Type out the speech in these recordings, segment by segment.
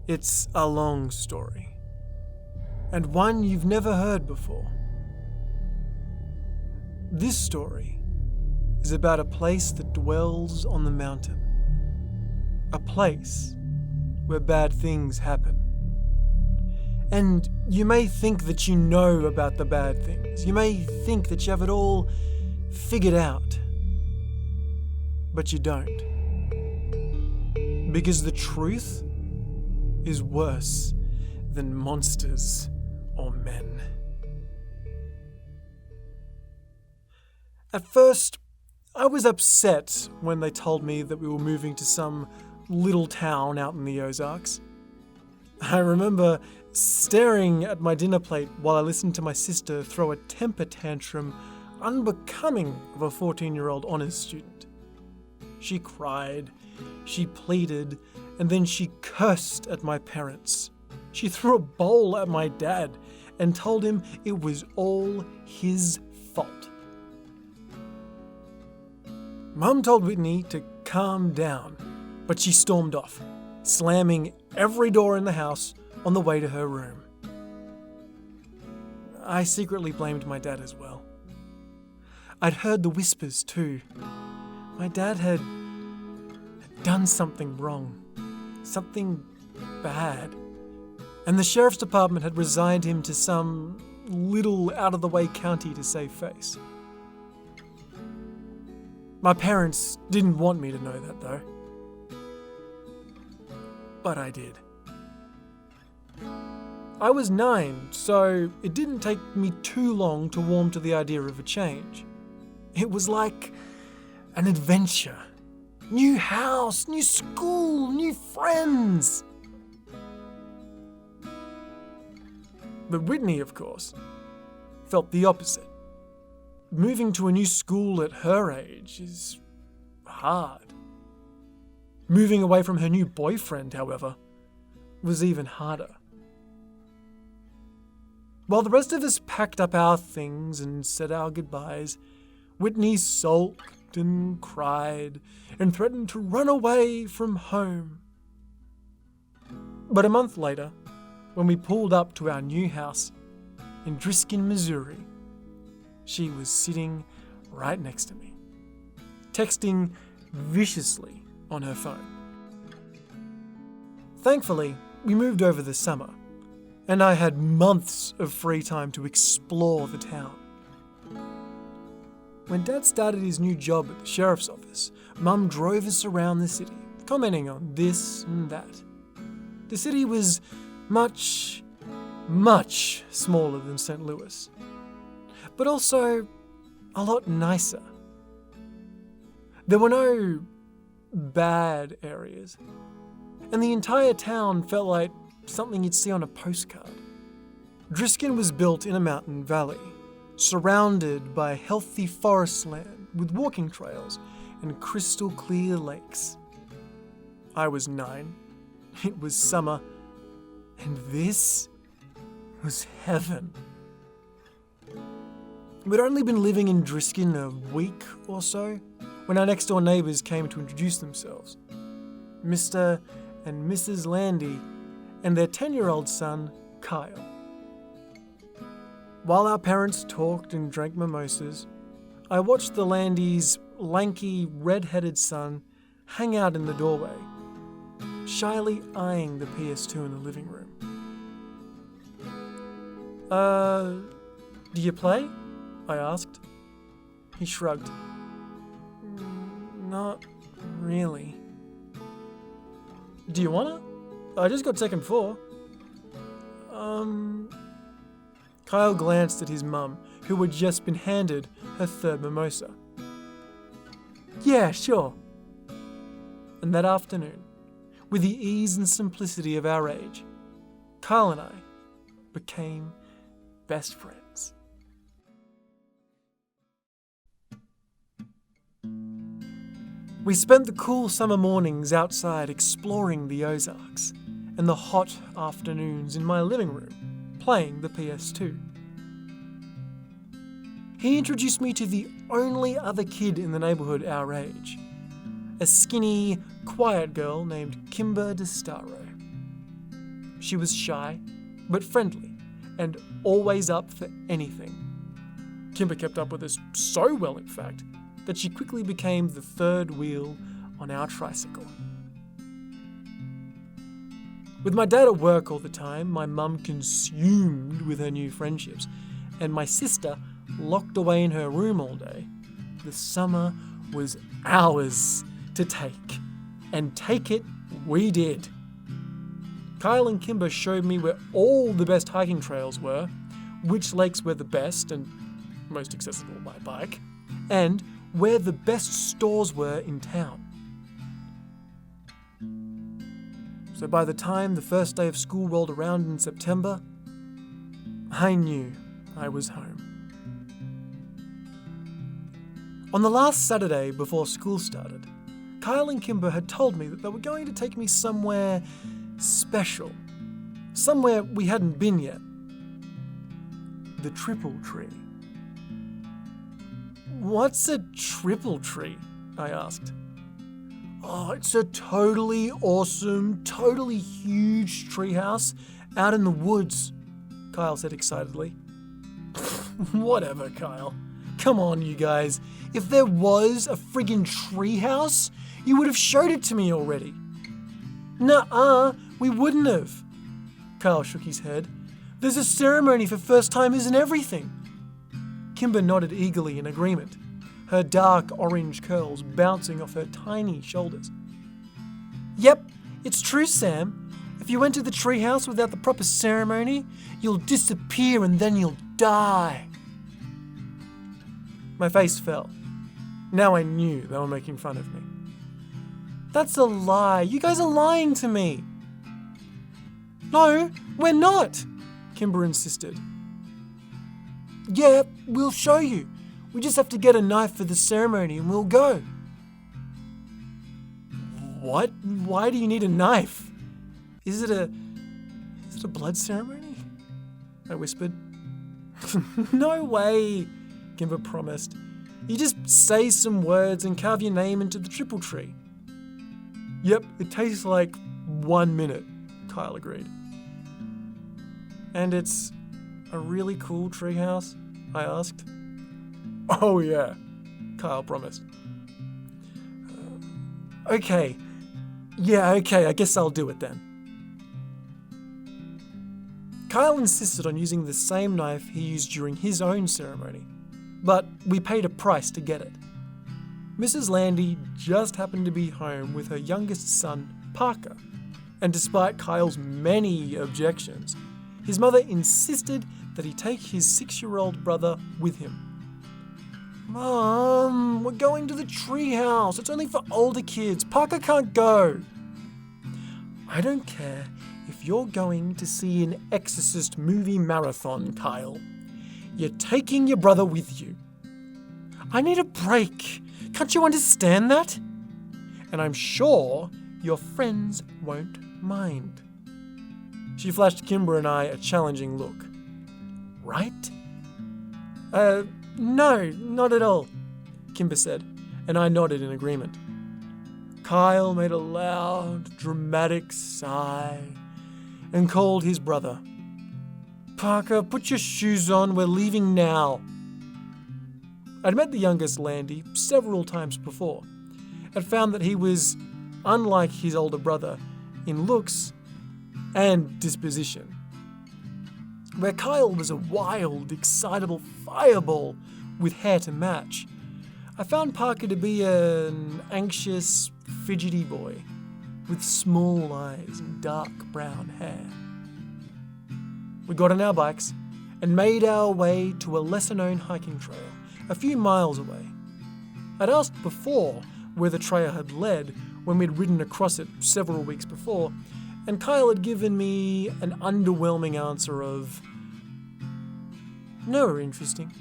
It's a long story, and one you've never heard before. This story is about a place that dwells on the mountain. A place where bad things happen. And you may think that you know about the bad things. You may think that you have it all figured out. But you don't. Because the truth is worse than monsters or men. At first, I was upset when they told me that we were moving to some little town out in the Ozarks. I remember staring at my dinner plate while I listened to my sister throw a temper tantrum unbecoming of a 14-year-old honors student. She cried, she pleaded, and then she cursed at my parents. She threw a bowl at my dad and told him it was all his fault. Mum told Whitney to calm down, but she stormed off, slamming every door in the house on the way to her room. I secretly blamed my dad as well. I'd heard the whispers too. My dad had done something wrong, something bad, and the sheriff's department had resigned him to some little out-of-the-way county to save face. My parents didn't want me to know that though. But I did. I was 9, so it didn't take me too long to warm to the idea of a change. It was like an adventure. New house, new school, new friends. But Whitney, of course, felt the opposite. Moving to a new school at her age is hard. Moving away from her new boyfriend, however, was even harder. While the rest of us packed up our things and said our goodbyes, Whitney sulked and cried and threatened to run away from home. But a month later, when we pulled up to our new house in Driskin, Missouri, she was sitting right next to me, texting viciously on her phone. Thankfully, we moved over this summer, and I had months of free time to explore the town. When Dad started his new job at the sheriff's office, Mum drove us around the city, commenting on this and that. The city was much, much smaller than St. Louis, but also a lot nicer. There were no bad areas, and the entire town felt like something you'd see on a postcard. Driskin was built in a mountain valley, surrounded by healthy forest land with walking trails and crystal clear lakes. I was 9, it was summer, and this was heaven. We'd only been living in Driskin a week or so when our next door neighbours came to introduce themselves. Mr. and Mrs. Landy and their 10-year-old son, Kyle. While our parents talked and drank mimosas, I watched the Landys' lanky, red-headed son hang out in the doorway, shyly eyeing the PS2 in the living room. Do you play? I asked. He shrugged. Not really. Do you wanna? I just got second floor. Kyle glanced at his mum, who had just been handed her third mimosa. Yeah, sure. And that afternoon, with the ease and simplicity of our age, Kyle and I became best friends. We spent the cool summer mornings outside exploring the Ozarks, and the hot afternoons in my living room, playing the PS2. He introduced me to the only other kid in the neighbourhood our age, a skinny, quiet girl named Kimber DeStaro. She was shy, but friendly, and always up for anything. Kimber kept up with us so well, in fact, that she quickly became the third wheel on our tricycle. With my dad at work all the time, my mum consumed with her new friendships, and my sister locked away in her room all day, the summer was ours to take. And take it we did. Kyle and Kimber showed me where all the best hiking trails were, which lakes were the best and most accessible by bike, and where the best stores were in town. So by the time the first day of school rolled around in September, I knew I was home. On the last Saturday before school started, Kyle and Kimber had told me that they were going to take me somewhere special, somewhere we hadn't been yet. The Triple Tree. What's a triple tree? I asked. Oh, it's a totally awesome, totally huge treehouse out in the woods, Kyle said excitedly. Whatever, Kyle. Come on, you guys. If there was a friggin' treehouse, you would have showed it to me already. Nuh-uh, we wouldn't have. Kyle shook his head. There's a ceremony for first-timers and everything. Kimber nodded eagerly in agreement, her dark orange curls bouncing off her tiny shoulders. Yep, it's true, Sam. If you went to the treehouse without the proper ceremony, you'll disappear and then you'll die. My face fell. Now I knew they were making fun of me. That's a lie. You guys are lying to me. No, we're not, Kimber insisted. Yeah, we'll show you. We just have to get a knife for the ceremony and we'll go. What? Why do you need a knife? Is it a blood ceremony? I whispered. No way, Kimber promised. You just say some words and carve your name into the triple tree. Yep, it takes like 1 minute, Kyle agreed. And it's a really cool treehouse? I asked. Oh yeah, Kyle promised. Okay, I guess I'll do it then. Kyle insisted on using the same knife he used during his own ceremony, but we paid a price to get it. Mrs. Landy just happened to be home with her youngest son, Parker, and despite Kyle's many objections, his mother insisted that he take his 6-year-old brother with him. Mom, we're going to the treehouse. It's only for older kids. Parker can't go. I don't care if you're going to see an Exorcist movie marathon, Kyle. You're taking your brother with you. I need a break. Can't you understand that? And I'm sure your friends won't mind. She flashed Kimber and I a challenging look. Right? No, not at all, Kimber said, and I nodded in agreement. Kyle made a loud, dramatic sigh and called his brother. Parker, put your shoes on, we're leaving now. I'd met the youngest Landy several times before and found that he was unlike his older brother in looks and disposition. Where Kyle was a wild, excitable fireball with hair to match, I found Parker to be an anxious, fidgety boy with small eyes and dark brown hair. We got on our bikes and made our way to a lesser-known hiking trail a few miles away. I'd asked before where the trail had led when we'd ridden across it several weeks before, and Kyle had given me an underwhelming answer of, "No, interesting."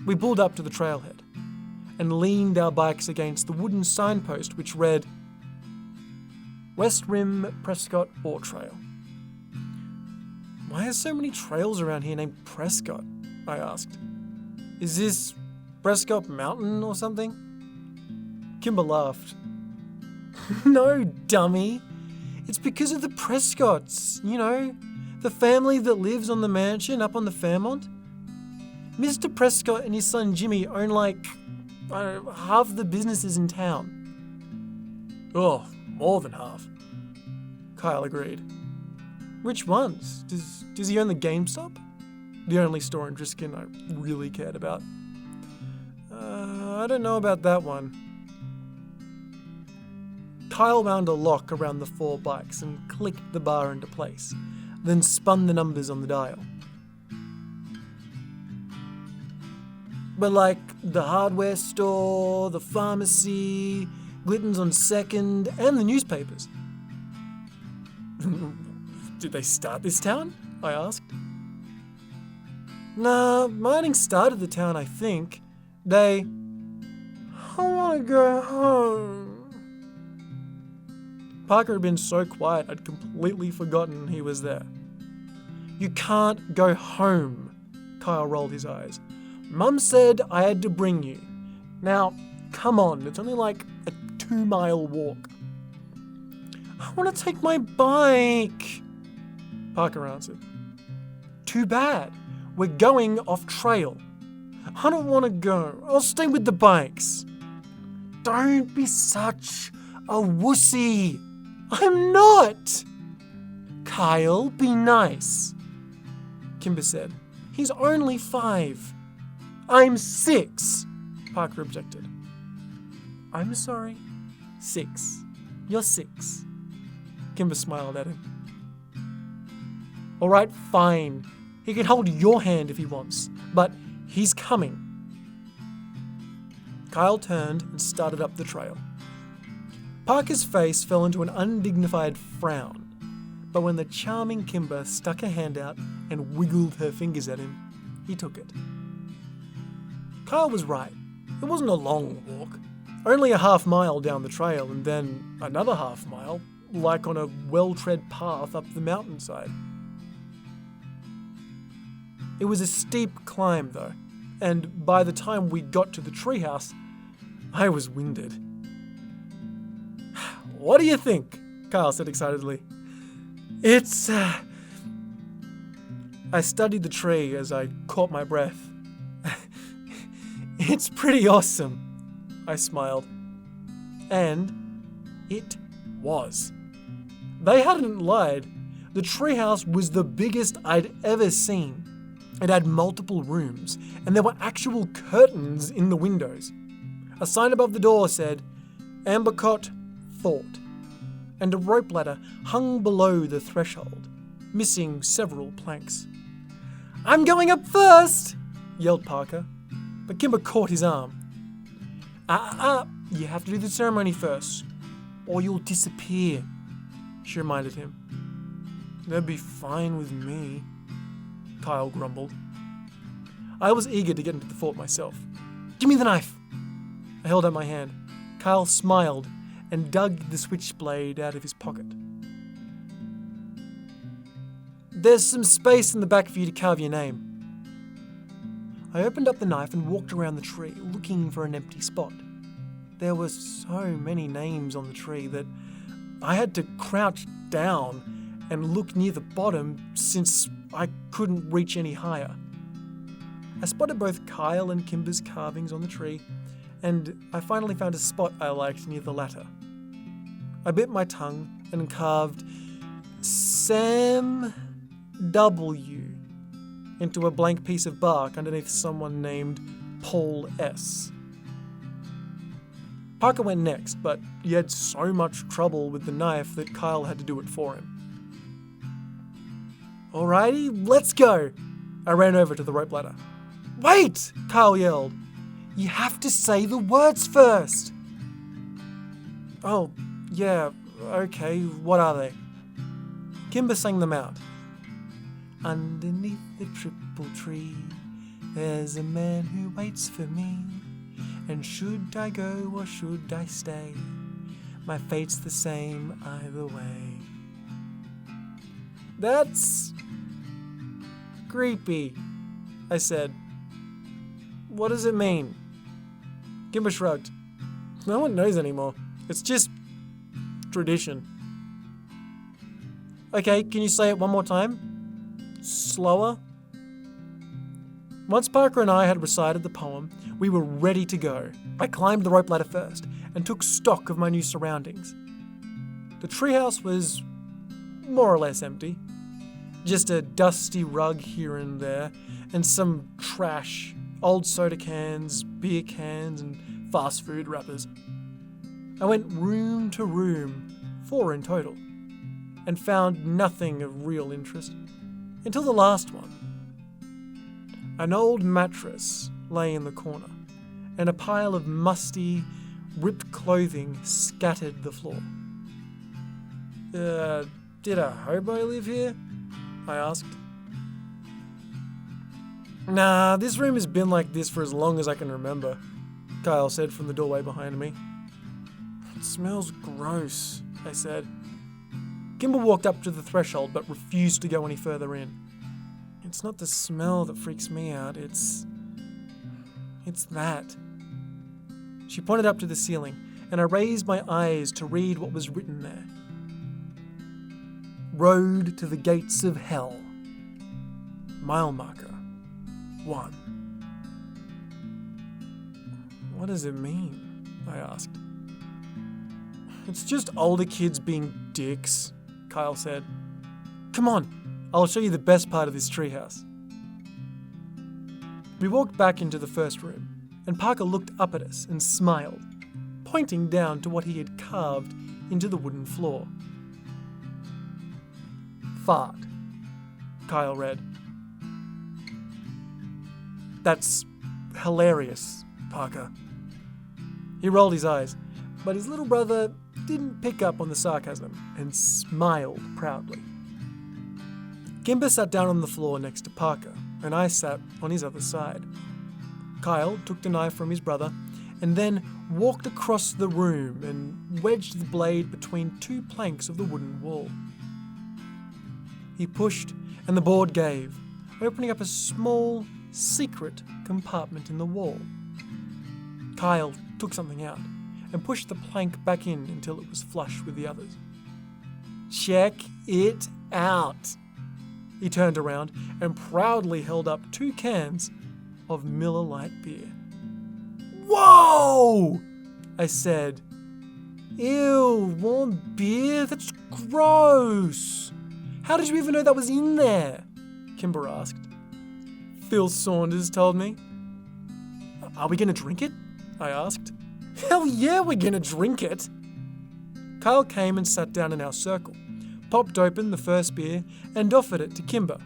We pulled up to the trailhead and leaned our bikes against the wooden signpost which read, West Rim Prescott Ore Trail. Why are so many trails around here named Prescott? I asked. Is this Prescott Mountain or something? Kimber laughed. No, dummy. It's because of the Prescotts, you know, the family that lives on the mansion up on the Fairmont. Mr. Prescott and his son Jimmy own like half the businesses in town. Oh, more than half. Kyle agreed. Which ones? Does he own the GameStop? The only store in Driskin I really cared about. I don't know about that one. Kyle wound a lock around the 4 bikes and clicked the bar into place, then spun the numbers on the dial. But like the hardware store, the pharmacy, Glitton's on 2nd, and the newspapers. Did they start this town? I asked. Nah, mining started the town, I think. I want to go home. Parker had been so quiet I'd completely forgotten he was there. You can't go home, Kyle rolled his eyes. Mum said I had to bring you. Now, come on, it's only like a 2-mile walk. I want to take my bike, Parker answered. Too bad. We're going off trail. I don't want to go. I'll stay with the bikes. Don't be such a wussy. I'm not. Kyle, be nice, Kimber said. He's only 5. I'm 6, Parker objected. I'm sorry. 6. You're 6. Kimber smiled at him. All right, fine. He can hold your hand if he wants, but he's coming. Kyle turned and started up the trail. Parker's face fell into an undignified frown, but when the charming Kimber stuck her hand out and wiggled her fingers at him, he took it. Kyle was right. It wasn't a long walk. Only a half mile down the trail and then another half mile, like on a well-tread path up the mountainside. It was a steep climb though, and by the time we got to the treehouse, I was winded. What do you think? Kyle said excitedly. It's, I studied the tree as I caught my breath. It's pretty awesome, I smiled. And it was. They hadn't lied. The treehouse was the biggest I'd ever seen. It had multiple rooms, and there were actual curtains in the windows. A sign above the door said, Ambercott Thought, and a rope ladder hung below the threshold, missing several planks. I'm going up first, yelled Parker, but Kimber caught his arm. You have to do the ceremony first, or you'll disappear, she reminded him. That'd be fine with me, Kyle grumbled. I was eager to get into the fort myself. Give me the knife! I held out my hand. Kyle smiled and dug the switchblade out of his pocket. There's some space in the back for you to carve your name. I opened up the knife and walked around the tree, looking for an empty spot. There were so many names on the tree that I had to crouch down and look near the bottom since I couldn't reach any higher. I spotted both Kyle and Kimber's carvings on the tree, and I finally found a spot I liked near the latter. I bit my tongue and carved Sam W into a blank piece of bark underneath someone named Paul S. Parker went next, but he had so much trouble with the knife that Kyle had to do it for him. Alrighty, let's go! I ran over to the rope ladder. Wait! Kyle yelled. You have to say the words first! Oh, yeah, okay, what are they? Kimber sang them out. Underneath the triple tree, there's a man who waits for me. And should I go or should I stay? My fate's the same either way. That's creepy, I said. What does it mean? Kimber shrugged. No one knows anymore. It's just tradition. Okay, can you say it one more time? Slower? Once Parker and I had recited the poem, we were ready to go. I climbed the rope ladder first and took stock of my new surroundings. The treehouse was more or less empty. Just a dusty rug here and there, and some trash, old soda cans, beer cans, and fast food wrappers. I went room to room, 4 in total, and found nothing of real interest until the last one. An old mattress lay in the corner, and a pile of musty, ripped clothing scattered the floor. Did a hobo live here? I asked. Nah, this room has been like this for as long as I can remember, Kyle said from the doorway behind me. It smells gross, I said. Kimber walked up to the threshold but refused to go any further in. It's not the smell that freaks me out, it's that. She pointed up to the ceiling, and I raised my eyes to read what was written there. Road to the gates of hell. Mile marker 1. What does it mean? I asked. It's just older kids being dicks, Kyle said. Come on, I'll show you the best part of this treehouse. We walked back into the first room, and Parker looked up at us and smiled, pointing down to what he had carved into the wooden floor. Fart, Kyle read. That's hilarious, Parker. He rolled his eyes, but his little brother didn't pick up on the sarcasm and smiled proudly. Kimber sat down on the floor next to Parker, and I sat on his other side. Kyle took the knife from his brother and then walked across the room and wedged the blade between 2 planks of the wooden wall. He pushed, and the board gave, opening up a small, secret compartment in the wall. Kyle took something out and pushed the plank back in until it was flush with the others. Check it out! He turned around and proudly held up 2 cans of Miller Lite beer. Whoa! I said. Ew, warm beer? That's gross! How did you even know that was in there? Kimber asked. Phil Saunders told me. Are we gonna drink it? I asked. Hell yeah, we're gonna drink it! Kyle came and sat down in our circle, popped open the first beer, and offered it to Kimber.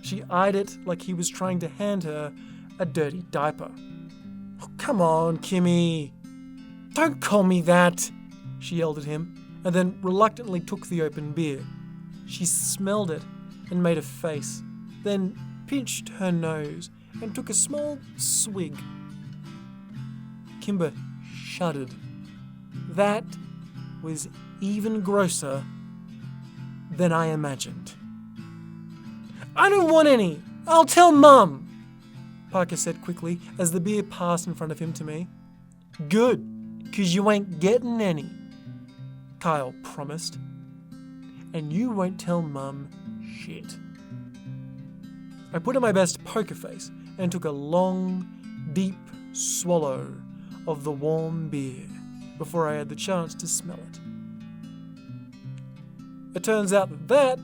She eyed it like he was trying to hand her a dirty diaper. Oh, come on, Kimmy. Don't call me that, she yelled at him, and then reluctantly took the open beer. She smelled it and made a face, then pinched her nose and took a small swig. Kimber shuddered. That was even grosser than I imagined. I don't want any! I'll tell Mum! Parker said quickly as the beer passed in front of him to me. Good, 'cause you ain't getting any, Kyle promised. And you won't tell Mum shit. I put on my best poker face and took a long, deep swallow of the warm beer before I had the chance to smell it. It turns out that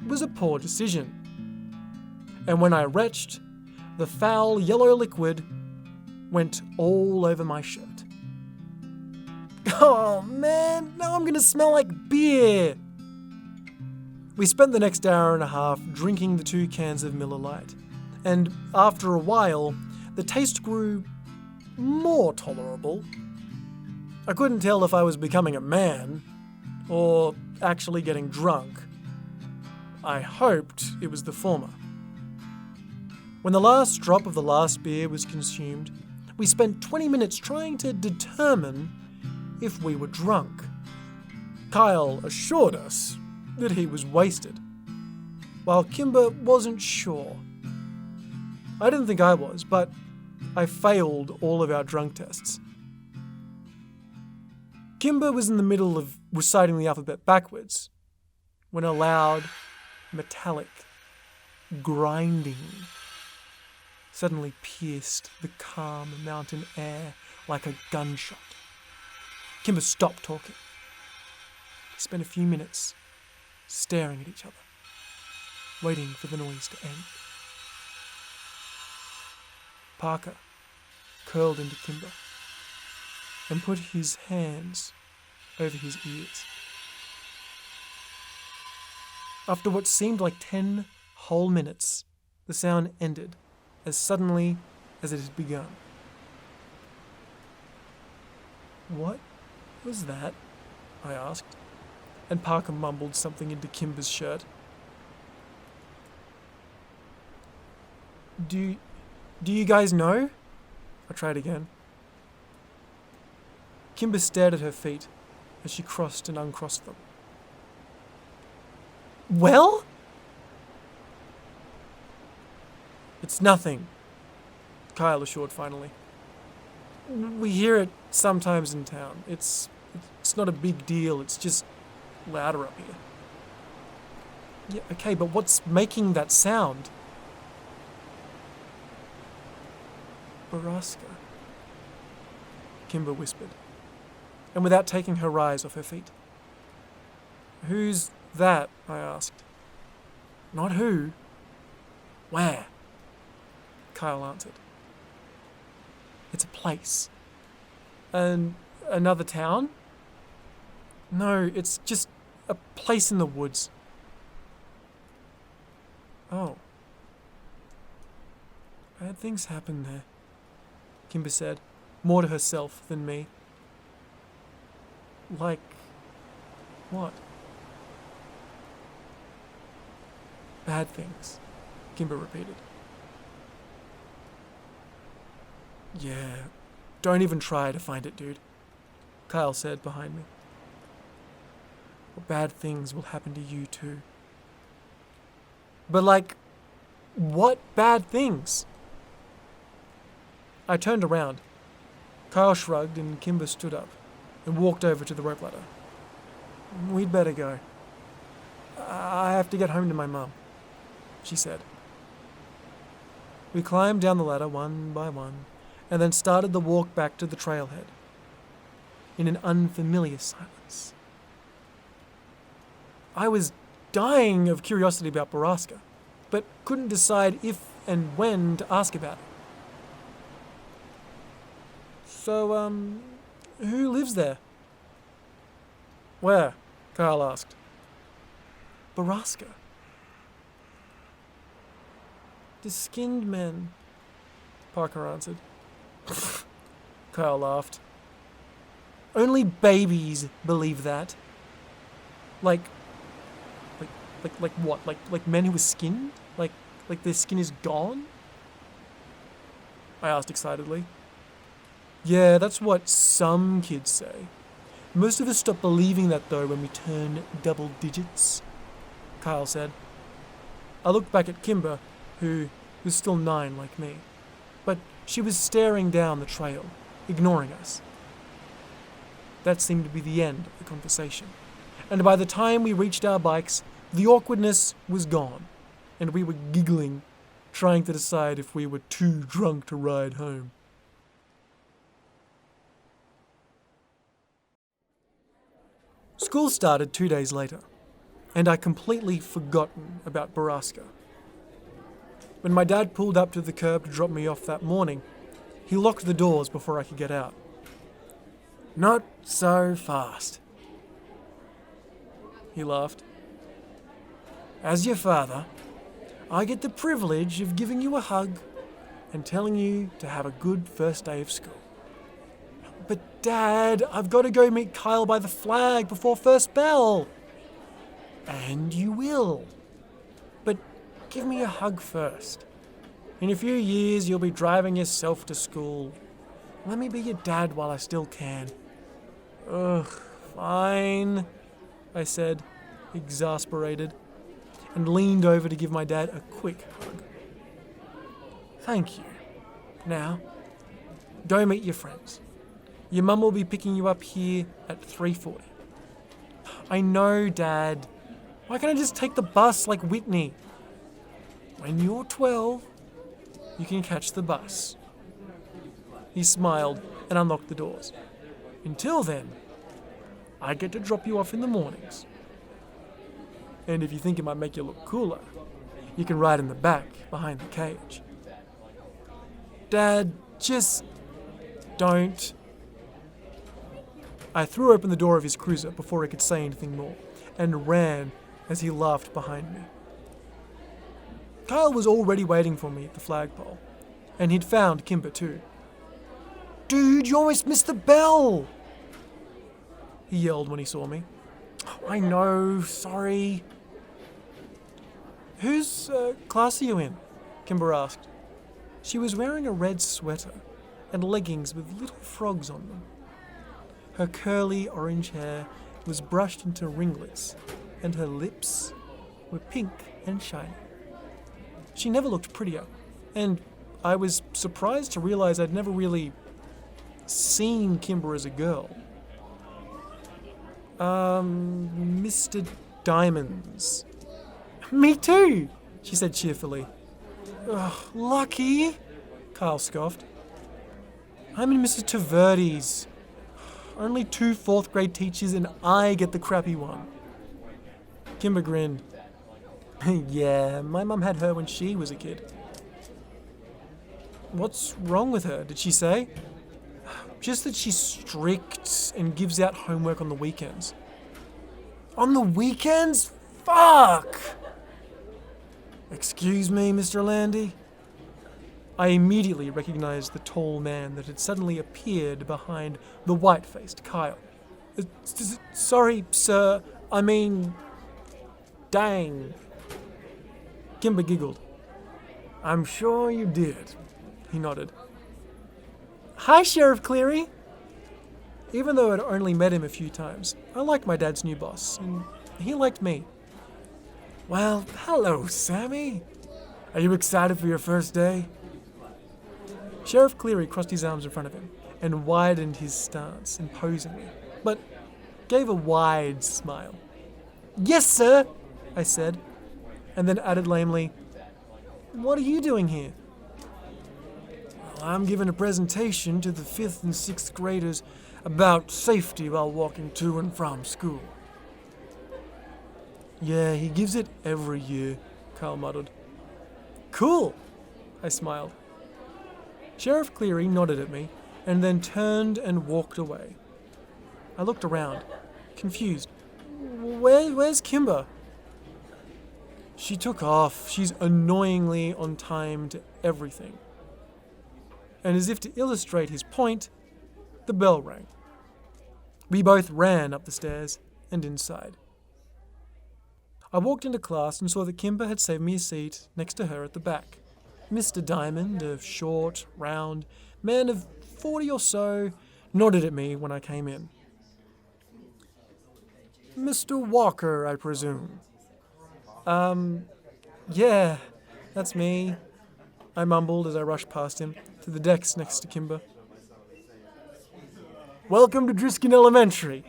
was a poor decision. And when I retched, the foul yellow liquid went all over my shirt. Oh man, now I'm gonna smell like beer! We spent the next hour and a half drinking the 2 cans of Miller Lite, and after a while, the taste grew more tolerable. I couldn't tell if I was becoming a man, or actually getting drunk. I hoped it was the former. When the last drop of the last beer was consumed, we spent 20 minutes trying to determine if we were drunk. Kyle assured us that he was wasted, while Kimber wasn't sure. I didn't think I was, but I failed all of our drunk tests. Kimber was in the middle of reciting the alphabet backwards when a loud, metallic grinding suddenly pierced the calm mountain air like a gunshot. Kimber stopped talking. We spent a few minutes staring at each other, waiting for the noise to end. Parker curled into Kimber and put his hands over his ears. After what seemed like 10 whole minutes, the sound ended as suddenly as it had begun. "What was that?" I asked, and Parker mumbled something into Kimber's shirt. Do you guys know?" I tried again. Kimber stared at her feet as she crossed and uncrossed them. "Well?" "It's nothing," Kyle assured finally. "We hear it sometimes in town. It's not a big deal, it's just louder up here." "Yeah, okay, but what's making that sound?" "Borasca," Kimber whispered, and without taking her eyes off her feet. "Who's that?" I asked. "Not who. Where?" Kyle answered. "It's a place." "And another town?" "No, it's just a place in the woods." "Oh. Bad things happen there," Kimber said, more to herself than me. "Like what?" "Bad things," Kimber repeated. "Yeah, don't even try to find it, dude," Kyle said behind me. "Or bad things will happen to you too." "But like, what bad things?" I turned around. Kyle shrugged and Kimber stood up and walked over to the rope ladder. "We'd better go. I have to get home to my mum," she said. We climbed down the ladder one by one and then started the walk back to the trailhead in an unfamiliar silence. I was dying of curiosity about Borasca, but couldn't decide if and when to ask about it. "So, who lives there?" "Where?" Kyle asked. "Borasca." "The skinned men," Parker answered. Kyle laughed. "Only babies believe that." Like what? Like men who are skinned? Like their skin is gone?" I asked excitedly. "Yeah, that's what some kids say. Most of us stop believing that though when we turn double digits," Kyle said. I looked back at Kimber, who was still 9 like me, but she was staring down the trail, ignoring us. That seemed to be the end of the conversation, and by the time we reached our bikes, the awkwardness was gone, and we were giggling, trying to decide if we were too drunk to ride home. School started 2 days later, and I'd completely forgotten about Borasca. When my dad pulled up to the curb to drop me off that morning, he locked the doors before I could get out. "Not so fast," he laughed. "As your father, I get the privilege of giving you a hug and telling you to have a good first day of school." "But Dad, I've got to go meet Kyle by the flag before first bell." "And you will. But give me a hug first. In a few years, you'll be driving yourself to school. Let me be your dad while I still can." "Ugh, fine," I said, exasperated, and leaned over to give my dad a quick hug. "Thank you. Now, go meet your friends. Your mum will be picking you up here at 3:40. "I know, Dad," Why can't I just take the bus like Whitney? When you're 12, you can catch the bus. He smiled and unlocked the doors. Until then, I get to drop you off in the mornings. And if you think it might make you look cooler, you can ride in the back behind the cage. Dad, just don't. I threw open the door of his cruiser before he could say anything more, and ran as he laughed behind me. Kyle was already waiting for me at the flagpole, and he'd found Kimber too. "Dude, you almost missed the bell!" he yelled when he saw me. "Oh, I know, sorry." "Whose class are you in?" Kimber asked. She was wearing a red sweater and leggings with little frogs on them. Her curly orange hair was brushed into ringlets, and her lips were pink and shiny. She never looked prettier, and I was surprised to realize I'd never really seen Kimber as a girl. Mr. Diamonds." "Me too," she said cheerfully. "Ugh, lucky," Kyle scoffed. "I'm in Mrs. Taverdi's. Only 2 4th grade teachers and I get the crappy one." Kimber grinned. "Yeah, my mum had her when she was a kid." "What's wrong with her, did she say?" "Just that she's strict and gives out homework on the weekends." "On the weekends? Fuck!" "Excuse me, Mr. Landy?" I immediately recognized the tall man that had suddenly appeared behind the white-faced Kyle. Sorry, sir. I mean, dang." Kimber giggled. "I'm sure you did," he nodded. "Hi, Sheriff Cleary." Even though I'd only met him a few times, I liked my dad's new boss, and he liked me. "Well, hello, Sammy. Are you excited for your first day?" Sheriff Cleary crossed his arms in front of him and widened his stance imposingly, but gave a wide smile. "Yes, sir," I said, and then added lamely, "What are you doing here?" "Well, I'm giving a presentation to the 5th and 6th graders about safety while walking to and from school." "Yeah, he gives it every year," Carl muttered. "Cool," I smiled. Sheriff Cleary nodded at me and then turned and walked away. I looked around, confused. Where's Kimber?" "She took off. She's annoyingly on time to everything." And as if to illustrate his point, the bell rang. We both ran up the stairs and inside. I walked into class and saw that Kimber had saved me a seat next to her at the back. Mr. Diamond, a short, round man of 40 or so, nodded at me when I came in. "Mr. Walker, I presume?" Yeah, that's me," I mumbled as I rushed past him to the desk next to Kimber. "Welcome to Driskin Elementary.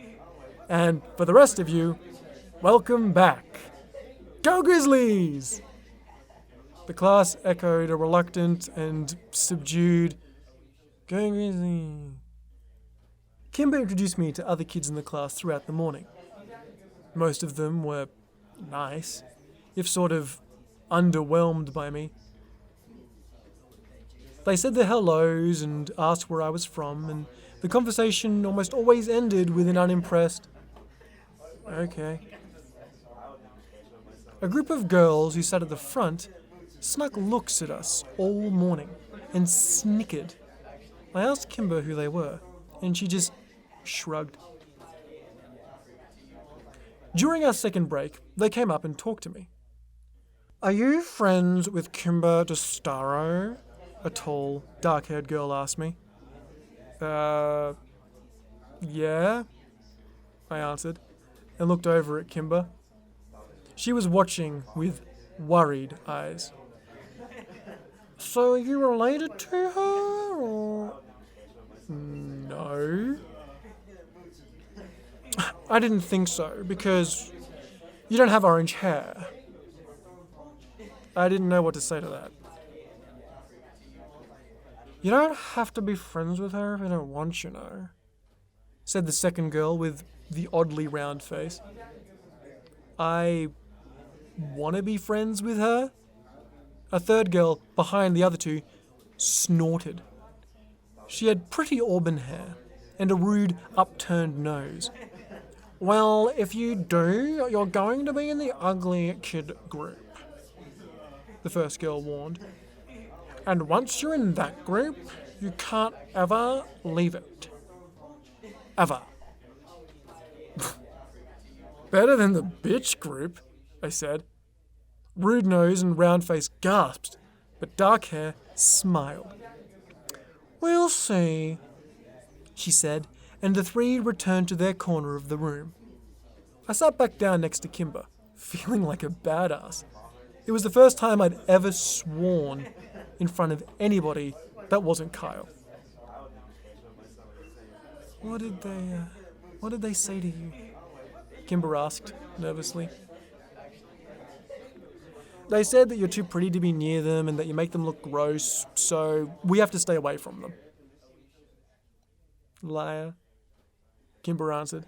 And for the rest of you, welcome back. Go Grizzlies!" The class echoed a reluctant and subdued, "Go Grizzlies." Kimber introduced me to other kids in the class throughout the morning. Most of them were nice, if sort of underwhelmed by me. They said their hellos and asked where I was from, and the conversation almost always ended with an unimpressed, "Okay." A group of girls who sat at the front snuck looks at us all morning and snickered. I asked Kimber who they were, and she just shrugged. During our second break, they came up and talked to me. "Are you friends with Kimber DeStaro?" a tall, dark-haired girl asked me. Yeah," I answered, and looked over at Kimber. She was watching with worried eyes. "So are you related to her, or?" "No." "I didn't think so, because You don't have orange hair. I didn't know what to say to that. You don't have to be friends with her if you don't want, you know, said the second girl with the oddly round face. I want to be friends with her? A third girl, behind the other two, snorted. She had pretty auburn hair and a rude, upturned nose. Well, if you do, you're going to be in the ugly kid group, the first girl warned. And once you're in that group, you can't ever leave it. Ever. Better than the bitch group, I said. Rude nose and round face gasped, but dark hair smiled. We'll see, she said, and the three returned to their corner of the room. I sat back down next to Kimber, feeling like a badass. It was the first time I'd ever sworn in front of anybody that wasn't Kyle. What did they say to you? Kimber asked, nervously. They said that you're too pretty to be near them and that you make them look gross, so we have to stay away from them. Liar, Kimber answered,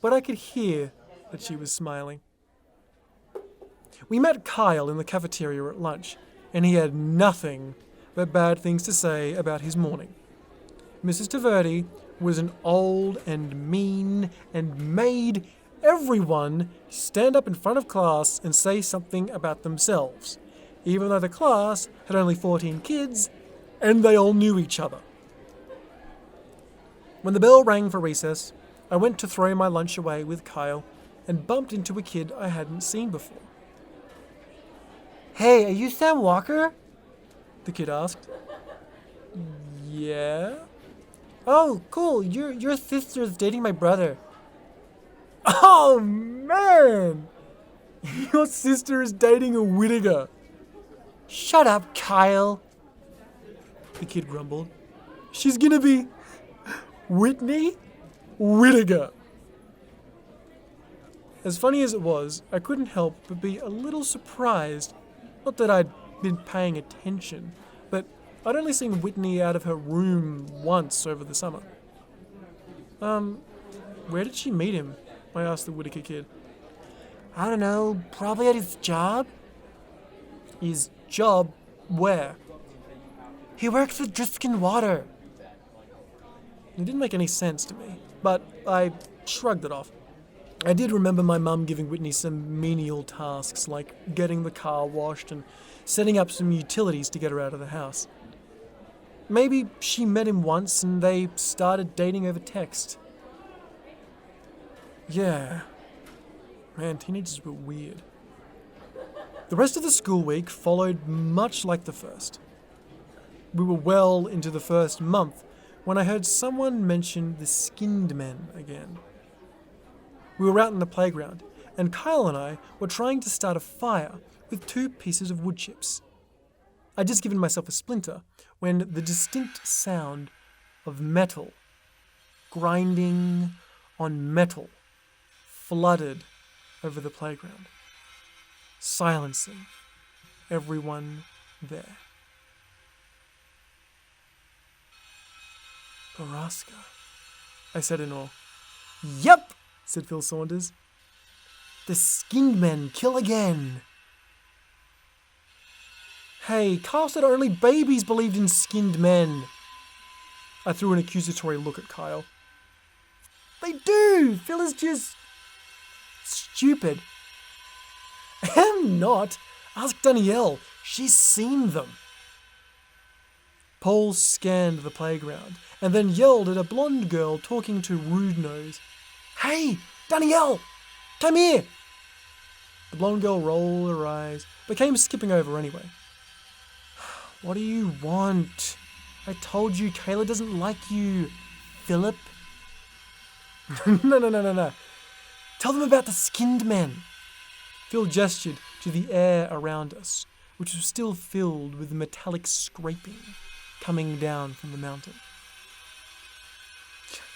but I could hear that she was smiling. We met Kyle in the cafeteria at lunch, and he had nothing but bad things to say about his morning. Mrs. Taverty was an old and mean and made everyone stand up in front of class and say something about themselves, even though the class had only 14 kids and they all knew each other. When the bell rang for recess, I went to throw my lunch away with Kyle and bumped into a kid I hadn't seen before. Hey, are you Sam Walker? The kid asked. Yeah. Oh, cool. Your sister's dating my brother. Oh, man! Your sister is dating a Whittaker. Shut up, Kyle, the kid grumbled. She's gonna be Whitney Whittaker. As funny as it was, I couldn't help but be a little surprised. Not that I'd been paying attention, but I'd only seen Whitney out of her room once over the summer. Where did she meet him? I asked the Whittaker kid. I don't know, probably at his job? His job? Where? He works with Driskin Water. It didn't make any sense to me, but I shrugged it off. I did remember my mum giving Whitney some menial tasks, like getting the car washed and setting up some utilities to get her out of the house. Maybe she met him once and they started dating over text. Yeah. Man, teenagers were weird. The rest of the school week followed much like the first. We were well into the first month when I heard someone mention the skinned men again. We were out in the playground, and Kyle and I were trying to start a fire with 2 pieces of wood chips. I'd just given myself a splinter when the distinct sound of metal grinding on metal flooded over the playground, silencing everyone there. Borasca, I said in awe. Yep, said Phil Saunders. The skinned men kill again. Hey, Kyle said only babies believed in skinned men. I threw an accusatory look at Kyle. They do! Phil is just stupid. I'm not. Ask Danielle. She's seen them. Paul scanned the playground and then yelled at a blonde girl talking to Rude Nose. Hey, Danielle! Come here! The blonde girl rolled her eyes, but came skipping over anyway. What do you want? I told you Kayla doesn't like you, Philip. No. Tell them about the skinned men. Phil gestured to the air around us, which was still filled with metallic scraping coming down from the mountain.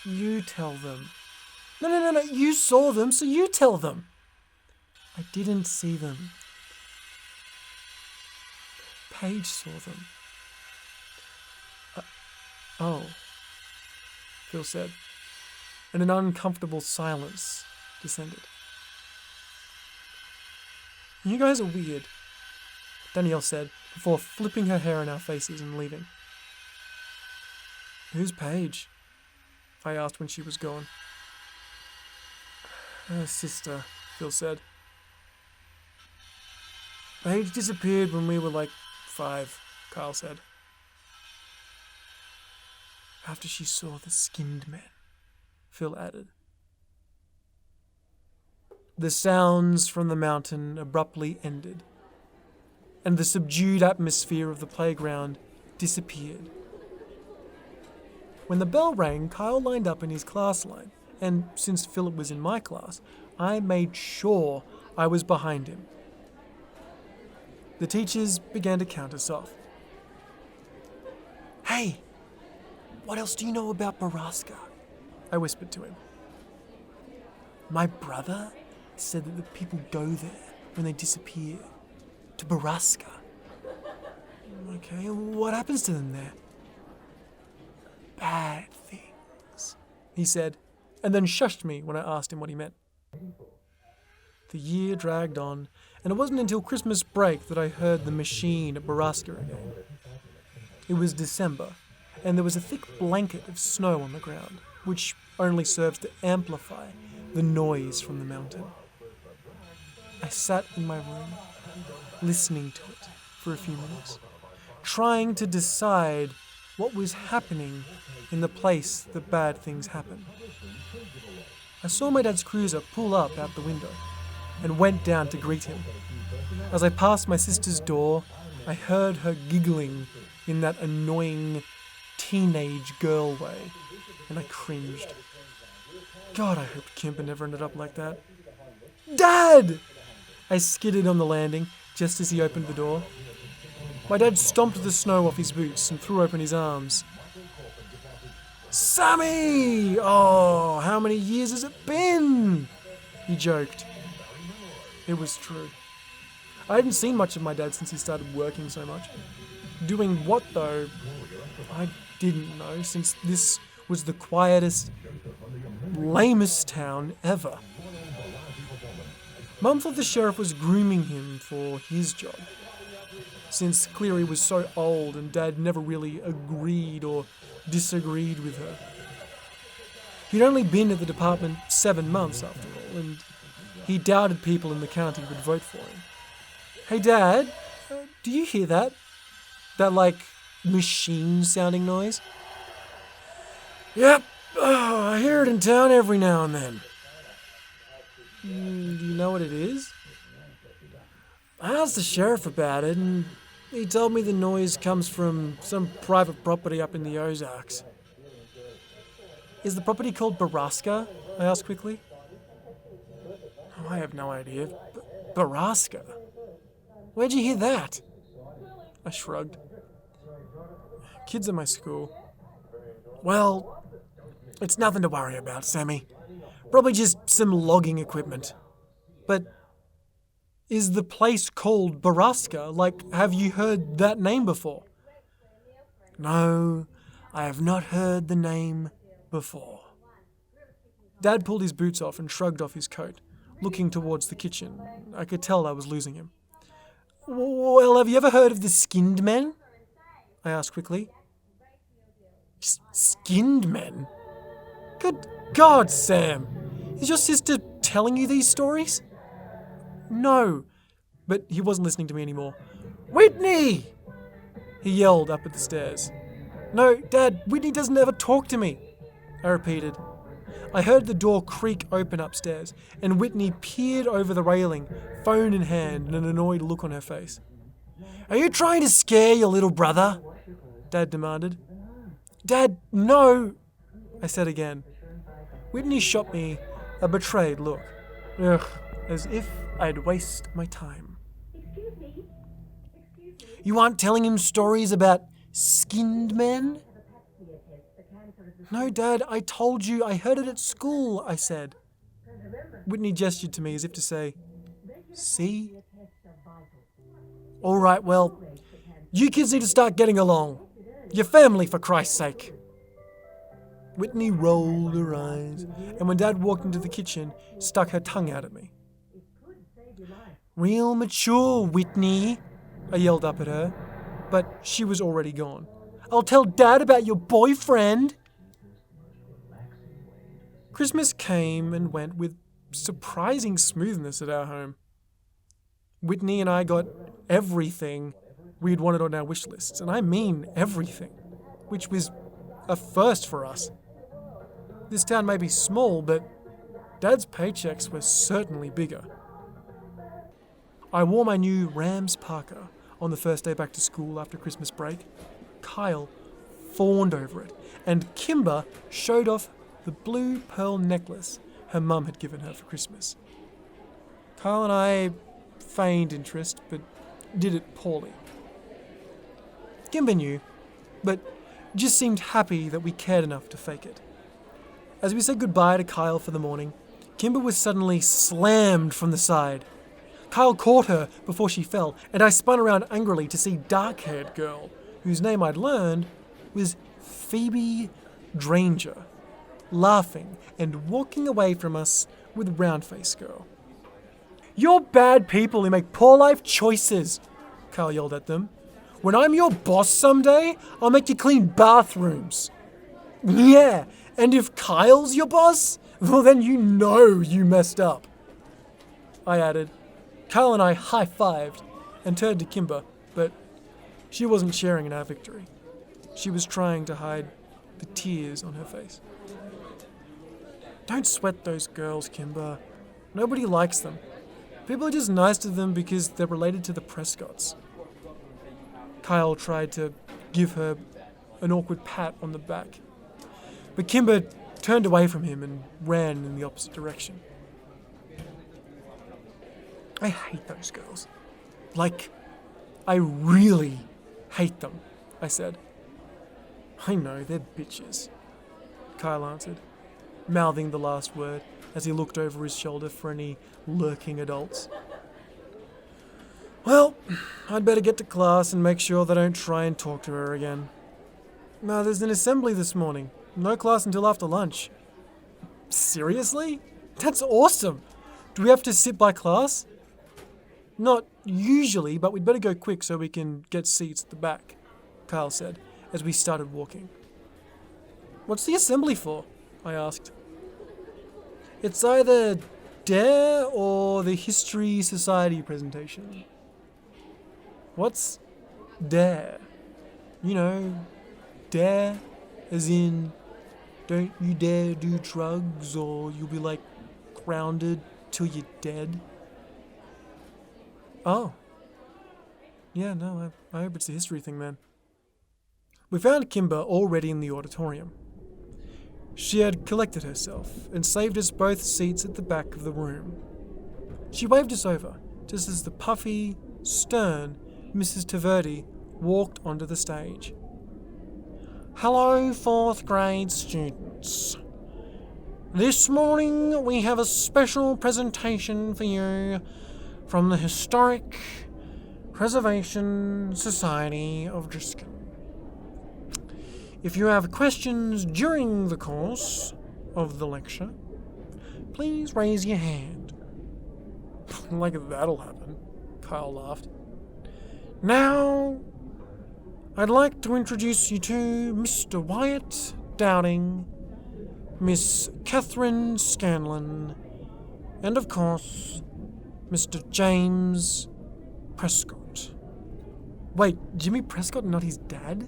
You tell them. No. You saw them, so you tell them. I didn't see them. Paige saw them. Oh, Phil said, and an uncomfortable silence descended. You guys are weird, Danielle said, before flipping her hair in our faces and leaving. Who's Paige? I asked when she was gone. Her sister, Phil said. Paige disappeared when we were like 5, Kyle said. After she saw the skinned men, Phil added. The sounds from the mountain abruptly ended, and the subdued atmosphere of the playground disappeared. When the bell rang, Kyle lined up in his class line, and since Philip was in my class, I made sure I was behind him. The teachers began to count us off. Hey, what else do you know about Borasca? I whispered to him. My brother said that the people go there when they disappear, to Borasca. Okay, what happens to them there? Bad things, he said, and then shushed me when I asked him what he meant. The year dragged on, and it wasn't until Christmas break that I heard the machine at Borasca again. It was December, and there was a thick blanket of snow on the ground, which only serves to amplify the noise from the mountain. I sat in my room, listening to it for a few minutes, trying to decide what was happening in the place that bad things happen. I saw my dad's cruiser pull up out the window and went down to greet him. As I passed my sister's door, I heard her giggling in that annoying teenage girl way, and I cringed. God, I hoped Kimber never ended up like that. Dad! I skidded on the landing just as he opened the door. My dad stomped the snow off his boots and threw open his arms. Sammy! Oh, how many years has it been? He joked. It was true. I hadn't seen much of my dad since he started working so much. Doing what, though? I didn't know, since this was the quietest, lamest town ever. Mum thought the sheriff was grooming him for his job, since Cleary was so old and Dad never really agreed or disagreed with her. He'd only been at the department 7 months after all, and he doubted people in the county would vote for him. Hey Dad, do you hear that? That machine-sounding noise? Yep, I hear it in town every now and then. Do you know what it is? I asked the sheriff about it, and he told me the noise comes from some private property up in the Ozarks. Is the property called Borasca? I asked quickly. Oh, I have no idea. Borasca? Where'd you hear that? I shrugged. Kids at my school. Well, it's nothing to worry about, Sammy. Probably just some logging equipment. But is the place called Borasca? Have you heard that name before? No, I have not heard the name before. Dad pulled his boots off and shrugged off his coat, looking towards the kitchen. I could tell I was losing him. Well, have you ever heard of the skinned men? I asked quickly. Skinned men? Good God, Sam! Is your sister telling you these stories? No, but he wasn't listening to me anymore. Whitney! He yelled up at the stairs. No, Dad, Whitney doesn't ever talk to me, I repeated. I heard the door creak open upstairs, and Whitney peered over the railing, phone in hand, and an annoyed look on her face. Are you trying to scare your little brother? Dad demanded. Dad, no, I said again. Whitney shot me a betrayed look. Ugh, as if I'd waste my time. You aren't telling him stories about skinned men? No, Dad, I told you I heard it at school, I said. Whitney gestured to me as if to say, See? Alright, well, you kids need to start getting along. Your family, for Christ's sake. Whitney rolled her eyes, and when Dad walked into the kitchen, stuck her tongue out at me. Real mature, Whitney, I yelled up at her, but she was already gone. I'll tell Dad about your boyfriend. Christmas came and went with surprising smoothness at our home. Whitney and I got everything we'd wanted on our wish lists, and I mean everything, which was a first for us. This town may be small, but Dad's paychecks were certainly bigger. I wore my new Rams parka on the first day back to school after Christmas break. Kyle fawned over it, and Kimber showed off the blue pearl necklace her mum had given her for Christmas. Kyle and I feigned interest, but did it poorly. Kimber knew, but just seemed happy that we cared enough to fake it. As we said goodbye to Kyle for the morning, Kimber was suddenly slammed from the side. Kyle caught her before she fell, and I spun around angrily to see dark-haired girl, whose name I'd learned was Phoebe Dranger, laughing and walking away from us with round-faced girl. You're bad people who make poor life choices, Kyle yelled at them. When I'm your boss someday, I'll make you clean bathrooms. Yeah, and if Kyle's your boss, well then you know you messed up. I added. Kyle and I high-fived and turned to Kimber, but she wasn't sharing in our victory. She was trying to hide the tears on her face. Don't sweat those girls, Kimber. Nobody likes them. People are just nice to them because they're related to the Prescotts. Kyle tried to give her an awkward pat on the back, but Kimber turned away from him and ran in the opposite direction. I hate those girls. Like, I really hate them, I said. I know, they're bitches, Kyle answered, mouthing the last word as he looked over his shoulder for any lurking adults. Well, I'd better get to class and make sure that I don't try and talk to her again. No, there's an assembly this morning. No class until after lunch. Seriously? That's awesome! Do we have to sit by class? Not usually, but we'd better go quick so we can get seats at the back, Kyle said, as we started walking. What's the assembly for? I asked. It's either DARE or the History Society presentation. What's DARE? You know, dare as in don't you dare do drugs or you'll be like grounded till you're dead. Oh. Yeah, no, I hope it's a history thing then. We found Kimber already in the auditorium. She had collected herself and saved us both seats at the back of the room. She waved us over, just as the puffy, stern Mrs. Taverdi walked onto the stage. Hello, 4th grade students. This morning we have a special presentation for you from the Historic Preservation Society of Driskin. If you have questions during the course of the lecture, please raise your hand. Like that'll happen, Kyle laughed. Now, I'd like to introduce you to Mr. Wyatt Dowding, Miss Catherine Scanlon, and of course, Mr. James Prescott. Wait, Jimmy Prescott not his dad?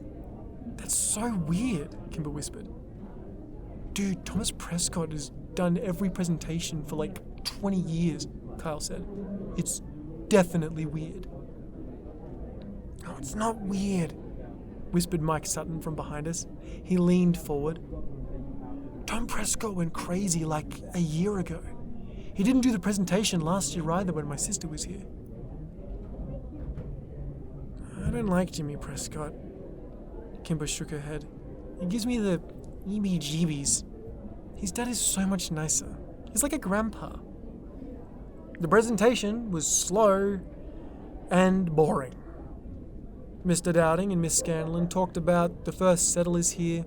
That's so weird, Kimber whispered. Dude, Thomas Prescott has done every presentation for like 20 years, Kyle said. It's definitely weird. Oh, it's not weird, whispered Mike Sutton from behind us. He leaned forward. Tom Prescott went crazy like a year ago. He didn't do the presentation last year either when my sister was here. I don't like Jimmy Prescott. Kimber shook her head. He gives me the heebie-jeebies. His dad is so much nicer. He's like a grandpa. The presentation was slow and boring. Mr. Dowding and Miss Scanlon talked about the first settlers here,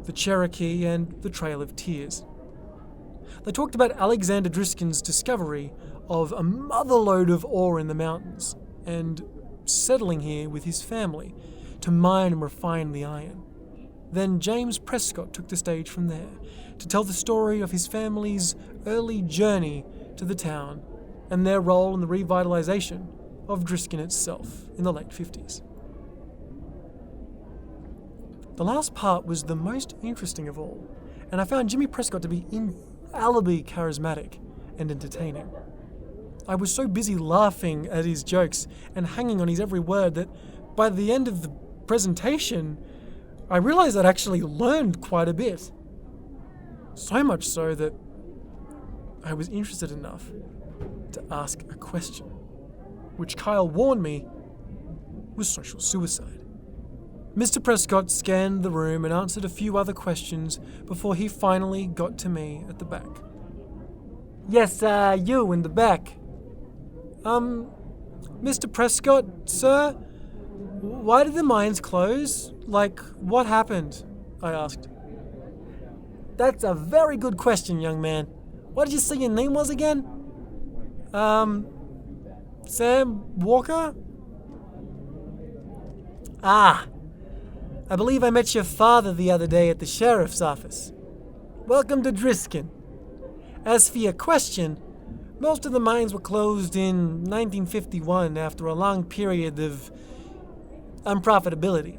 the Cherokee, and the Trail of Tears. They talked about Alexander Driskin's discovery of a motherlode of ore in the mountains and settling here with his family to mine and refine the iron. Then James Prescott took the stage from there to tell the story of his family's early journey to the town and their role in the revitalization of Driskin itself in the late 50s. The last part was the most interesting of all, and I found Jimmy Prescott to be infallibly charismatic and entertaining. I was so busy laughing at his jokes and hanging on his every word that by the end of the presentation, I realized I'd actually learned quite a bit. So much so that I was interested enough to ask a question, which Kyle warned me was social suicide. Mr. Prescott scanned the room and answered a few other questions before he finally got to me at the back. Yes, you in the back. Mr. Prescott, sir? Why did the mines close? Like, what happened? I asked. That's a very good question, young man. What did you say your name was again? Sam Walker? Ah, I believe I met your father the other day at the sheriff's office. Welcome to Driskin. As for your question, most of the mines were closed in 1951 after a long period of unprofitability.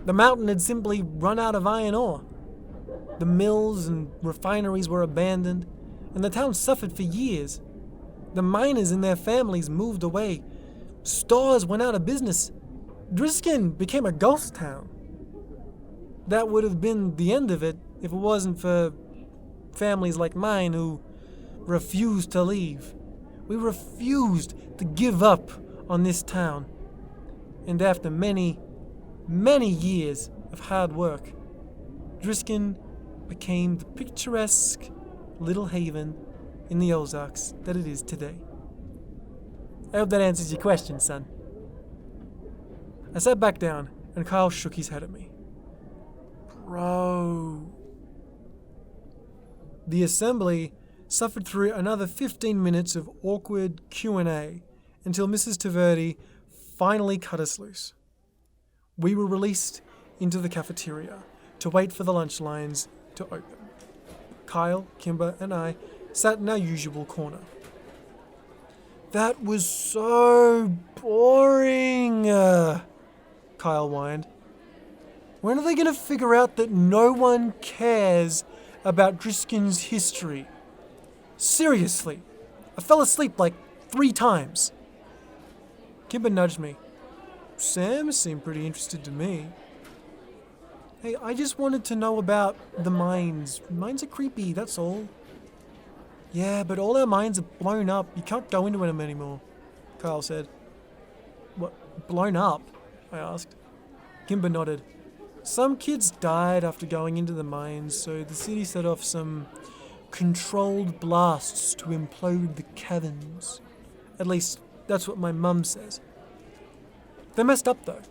The mountain had simply run out of iron ore. The mills and refineries were abandoned, and the town suffered for years. The miners and their families moved away. Stores went out of business. Driskin became a ghost town. That would have been the end of it if it wasn't for families like mine who refused to leave. We refused to give up on this town. And after many, many years of hard work, Driskin became the picturesque little haven in the Ozarks that it is today. I hope that answers your question, son. I sat back down and Kyle shook his head at me. Bro. The assembly suffered through another 15 minutes of awkward Q&A until Mrs. Taverdi finally cut us loose. We were released into the cafeteria to wait for the lunch lines to open. Kyle, Kimber, and I sat in our usual corner. That was so boring, Kyle whined. When are they going to figure out that no one cares about Driskin's history? Seriously, I fell asleep like 3 times. Kimber nudged me. Sam seemed pretty interested to me. Hey, I just wanted to know about the mines. Mines are creepy, that's all. Yeah, but all our mines are blown up. You can't go into them anymore, Kyle said. What, blown up? I asked. Kimber nodded. Some kids died after going into the mines, so the city set off some controlled blasts to implode the caverns. At least, that's what my mum says. They messed up though.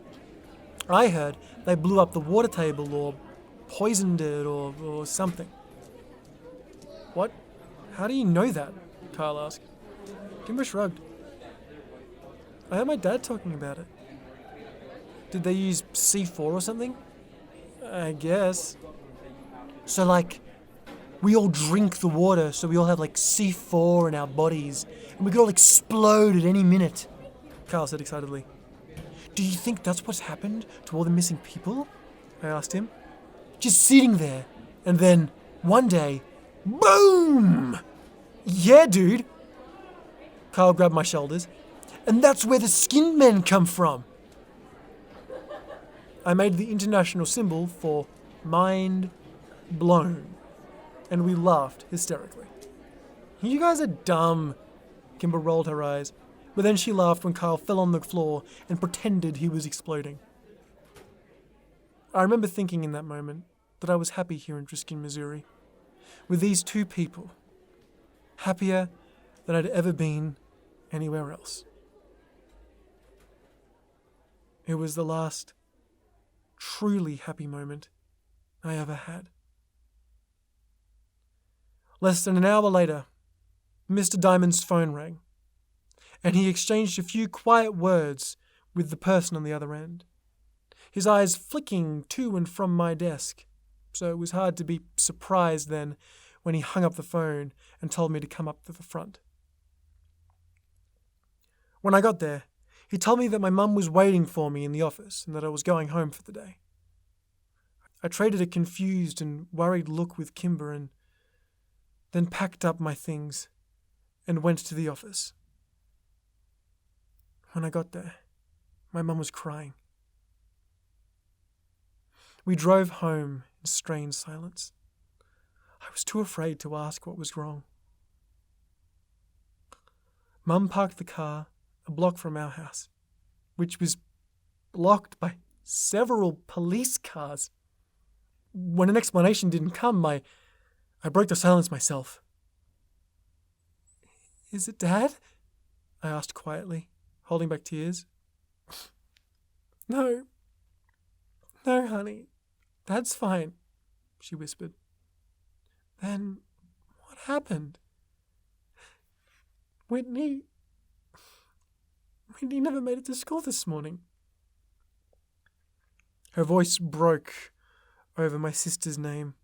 I heard they blew up the water table or poisoned it or something. What? How do you know that? Kyle asked. Kimber shrugged. I heard my dad talking about it. Did they use C4 or something? I guess. So like, we all drink the water, so we all have like C4 in our bodies, and we could all explode at any minute, Kyle said excitedly. Do you think that's what's happened to all the missing people? I asked him. Just sitting there, and then, one day, boom! Yeah, dude. Kyle grabbed my shoulders. And that's where the skinned men come from. I made the international symbol for mind blown, and we laughed hysterically. You guys are dumb, Kimber rolled her eyes, but then she laughed when Kyle fell on the floor and pretended he was exploding. I remember thinking in that moment that I was happy here in Driskin, Missouri, with these 2 people. Happier than I'd ever been anywhere else. It was the last truly happy moment I ever had. Less than an hour later, Mr. Diamond's phone rang, and he exchanged a few quiet words with the person on the other end, his eyes flicking to and from my desk, so it was hard to be surprised then when he hung up the phone and told me to come up to the front. When I got there, he told me that my mum was waiting for me in the office and that I was going home for the day. I traded a confused and worried look with Kimber and then packed up my things and went to the office. When I got there, my mum was crying. We drove home in strained silence. I was too afraid to ask what was wrong. Mum parked the car a block from our house, which was blocked by several police cars. When an explanation didn't come, I broke the silence myself. "Is it Dad?" I asked quietly, holding back tears. No, honey, Dad's fine," she whispered. "Then what happened?" Whitney never made it to school this morning." Her voice broke over my sister's name.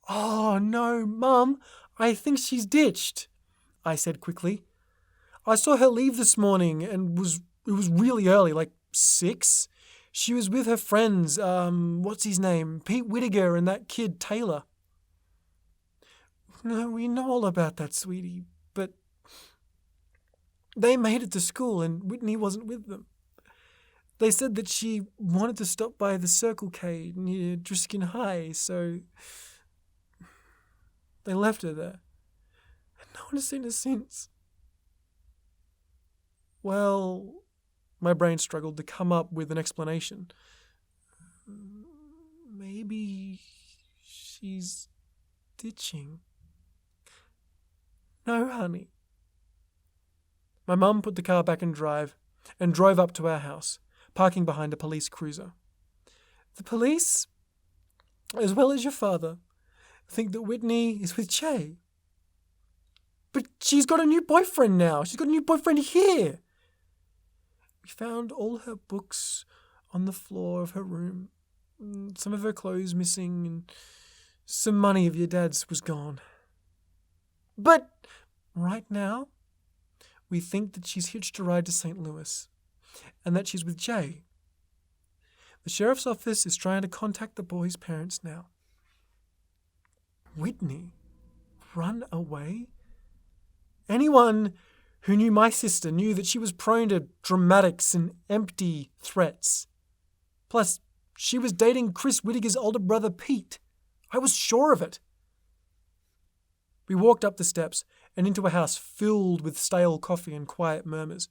"Oh no, Mum, I think she's ditched," I said quickly. "I saw her leave this morning and it was really early, like 6. She was with her friends, what's his name, Pete Whittaker and that kid Taylor." "No, we know all about that, sweetie, but they made it to school and Whitney wasn't with them. They said that she wanted to stop by the Circle K near Driskin High, so they left her there. And no one has seen her since." Well, my brain struggled to come up with an explanation. "Maybe she's ditching." "No, honey." My mum put the car back in drive and drove up to our house, parking behind a police cruiser. "The police, as well as your father, think that Whitney is with Jay." "But she's got a new boyfriend now. She's got a new boyfriend here." "We found all her books on the floor of her room, some of her clothes missing, and some money of your dad's was gone. But right now, we think that she's hitched a ride to St. Louis and that she's with Jay. The sheriff's office is trying to contact the boy's parents now." Whitney run away? Anyone who knew my sister knew that she was prone to dramatics and empty threats. Plus, she was dating Chris Whittaker's older brother Pete. I was sure of it. We walked up the steps and into a house filled with stale coffee and quiet murmurs.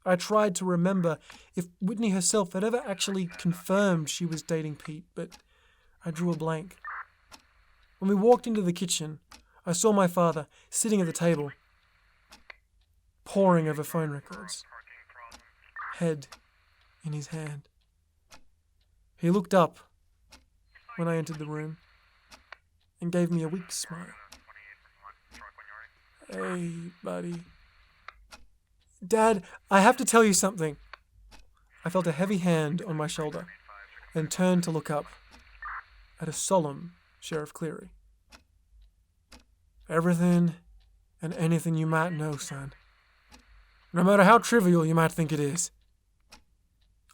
I tried to remember if Whitney herself had ever actually confirmed she was dating Pete, but I drew a blank. When we walked into the kitchen, I saw my father sitting at the table, poring over phone records, head in his hand. He looked up when I entered the room and gave me a weak smile. "Hey, buddy." "Dad, I have to tell you something." I felt a heavy hand on my shoulder and turned to look up at a solemn Sheriff Cleary. "Everything and anything you might know, son. No matter how trivial you might think it is."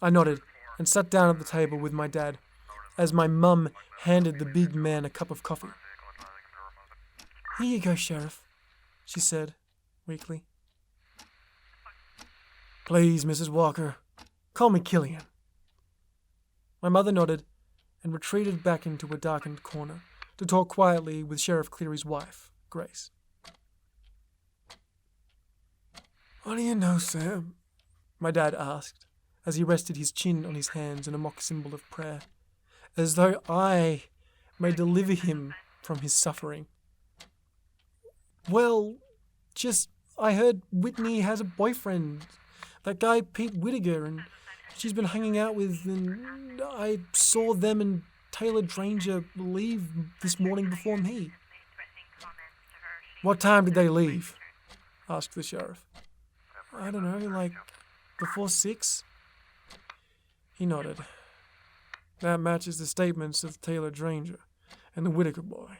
I nodded and sat down at the table with my dad as my mum handed the big man a cup of coffee. "Here you go, Sheriff," she said weakly. "Please, Mrs. Walker, call me Killian." My mother nodded and retreated back into a darkened corner to talk quietly with Sheriff Cleary's wife, Grace. "What do you know, Sam?" my dad asked as he rested his chin on his hands in a mock symbol of prayer, as though I may deliver him from his suffering. "Well, I heard Whitney has a boyfriend. That guy, Pete Whittaker, and she's been hanging out with, and I saw them and Taylor Dranger leave this morning before me. What time did they leave? Asked the sheriff. I don't know, like before 6? He nodded. That matches the statements of Taylor Dranger and the Whittaker boy.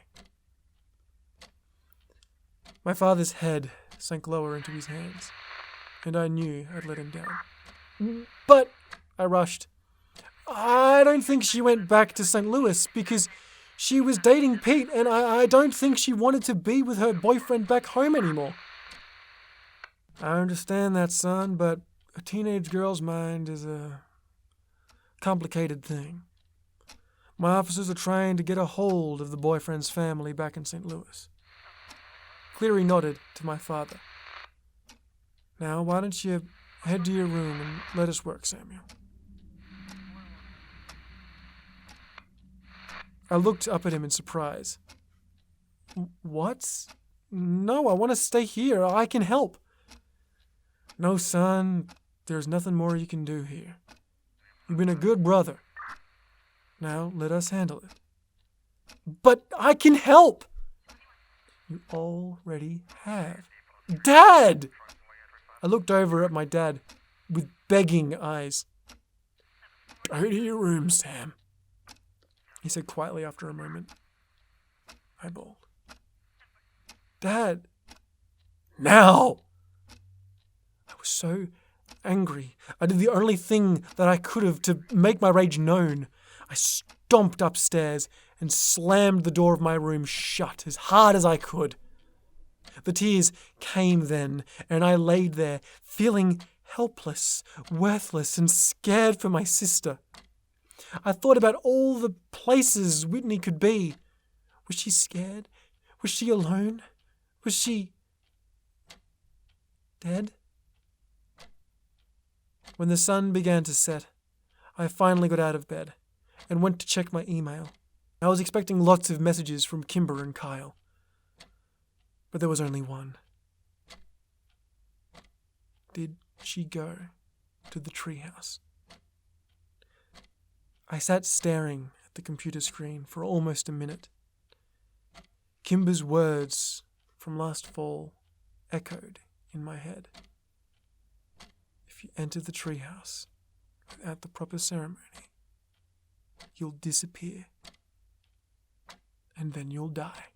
My father's head sank lower into his hands, and I knew I'd let him down. But, I rushed, I don't think she went back to St. Louis because she was dating Pete, and I don't think she wanted to be with her boyfriend back home anymore. I understand that, son, but a teenage girl's mind is a complicated thing. My officers are trying to get a hold of the boyfriend's family back in St. Louis. Cleary nodded to my father. Now, why don't you head to your room and let us work, Samuel? I looked up at him in surprise. What? No, I want to stay here. I can help. No, son, there's nothing more you can do here. You've been a good brother. Now, let us handle it. But I can help! You already have. Dad! I looked over at my dad with begging eyes. Go to your room, Sam, he said quietly after a moment. I bawled. Dad! Now! I was so angry. I did the only thing that I could have to make my rage known. I stomped upstairs and slammed the door of my room shut as hard as I could. The tears came then, and I laid there, feeling helpless, worthless, and scared for my sister. I thought about all the places Whitney could be. Was she scared? Was she alone? Was she dead? When the sun began to set, I finally got out of bed and went to check my email. I was expecting lots of messages from Kimber and Kyle, but there was only one. Did she go to the treehouse? I sat staring at the computer screen for almost a minute. Kimber's words from last fall echoed in my head. If you enter the treehouse without the proper ceremony, you'll disappear, and then you'll die.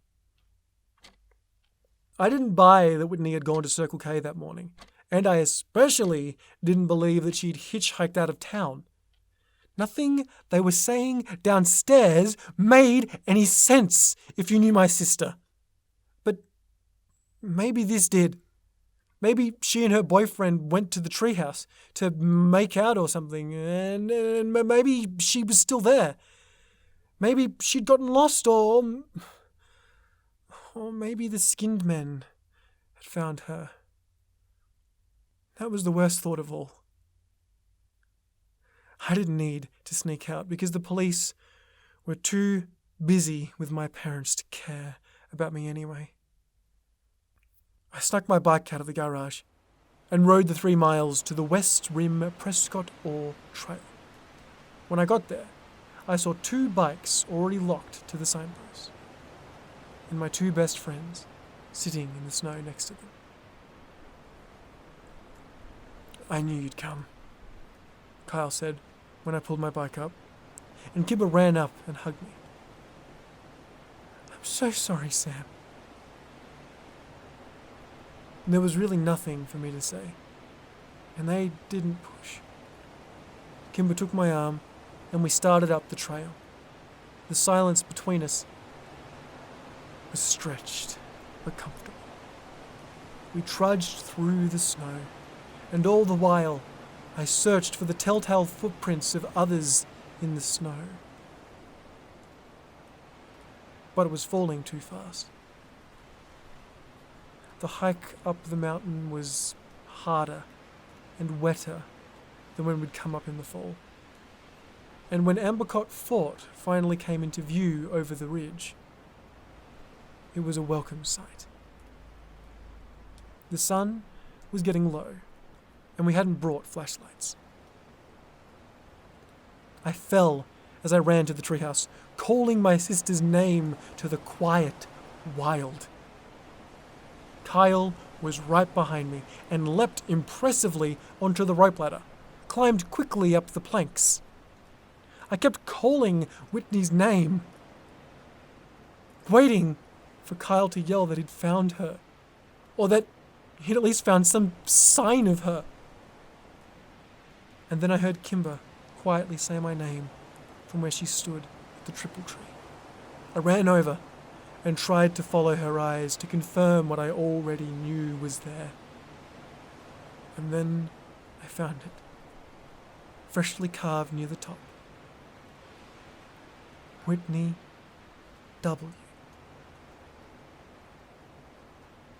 I didn't buy that Whitney had gone to Circle K that morning, and I especially didn't believe that she'd hitchhiked out of town. Nothing they were saying downstairs made any sense if you knew my sister. But maybe this did. Maybe she and her boyfriend went to the treehouse to make out or something, and maybe she was still there. Maybe she'd gotten lost, or maybe the skinned men had found her. That was the worst thought of all. I didn't need to sneak out because the police were too busy with my parents to care about me anyway. I snuck my bike out of the garage and rode the 3 miles to the West Rim Prescott Ore Trail. When I got there, I saw 2 bikes already locked to the signpost, and my 2 best friends sitting in the snow next to them. I knew you'd come, Kyle said when I pulled my bike up, and Kimber ran up and hugged me. I'm so sorry, Sam. There was really nothing for me to say, and they didn't push. Kimber took my arm, and we started up the trail. The silence between us was stretched but comfortable. We trudged through the snow, and all the while I searched for the telltale footprints of others in the snow. But it was falling too fast. The hike up the mountain was harder and wetter than when we'd come up in the fall. And when Ambercott Fort finally came into view over the ridge, it was a welcome sight. The sun was getting low, and we hadn't brought flashlights. I fell as I ran to the treehouse, calling my sister's name to the quiet wild. Kyle was right behind me and leapt impressively onto the rope ladder, climbed quickly up the planks. I kept calling Whitney's name, waiting for Kyle to yell that he'd found her, or that he'd at least found some sign of her. And then I heard Kimber quietly say my name from where she stood at the triple tree. I ran over and tried to follow her eyes to confirm what I already knew was there. And then I found it, freshly carved near the top. Whitney W.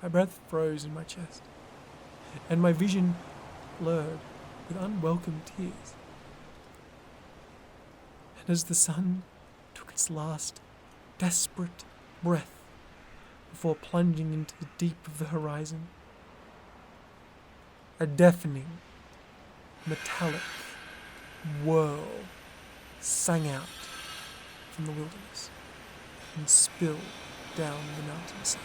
My breath froze in my chest, and my vision blurred with unwelcome tears. And as the sun took its last desperate breath before plunging into the deep of the horizon, a deafening, metallic whirl sang out from the wilderness and spilled down the mountainside.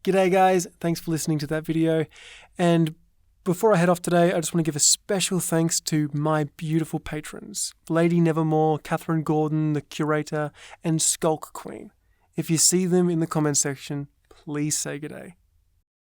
G'day guys, thanks for listening to that video. And before I head off today, I just want to give a special thanks to my beautiful patrons, Lady Nevermore, Catherine Gordon, the Curator, and Skulk Queen. If you see them in the comment section, please say g'day.